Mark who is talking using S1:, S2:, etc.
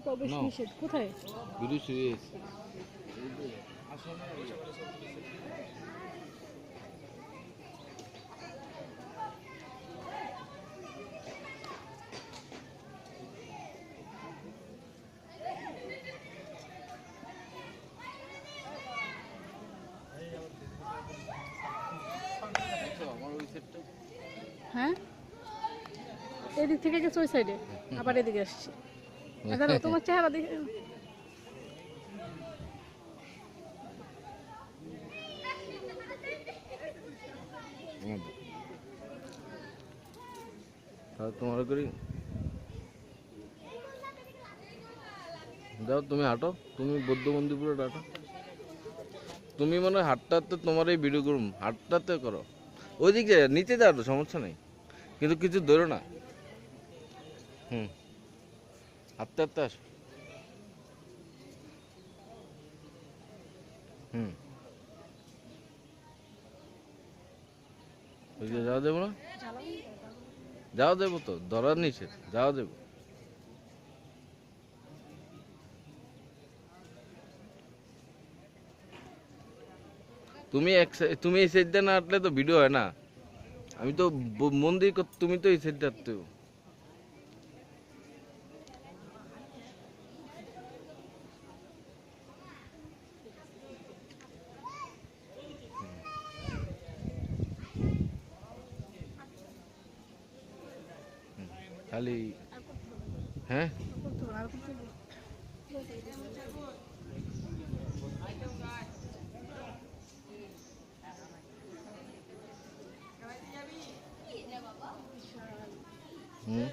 S1: প্রবেশ নিষেধ কোথায়?
S2: ভিডিও সিরিয়াস
S1: হ্যাঁ, এদিক থেকে গেছে ওই সাইডে, আবার এদিকে আসছে। এখন তোমার চেহারা দেখে
S2: তোমার করি যাও, তুমি হাঁটো, তুমি বৌদ্ধ মন্দিরপুরে হাঁটো। তুমি মনে হয় হাঁটতে হাঁটতে তোমার এই ভিডিও করুন, হাঁটতে হাঁটতে করো। ওই দিক যায় নিচে যাও, সমস্যা নেই, কিন্তু কিছু ধরো না। হাঁটতে হাঁটতে আসো। ওই যে যাওয়া দেবো না, যাওয়া দেবো তো, ধরার নিচে যাওয়া দেবো। তুমি এই সাইড দিয়ে না হাঁটলে তো ভিডিও হয় না। আমি তো মন্দির তুমি তো এই সাইড দিয়ে হাঁটতে হবে। খালি হ্যাঁ হুম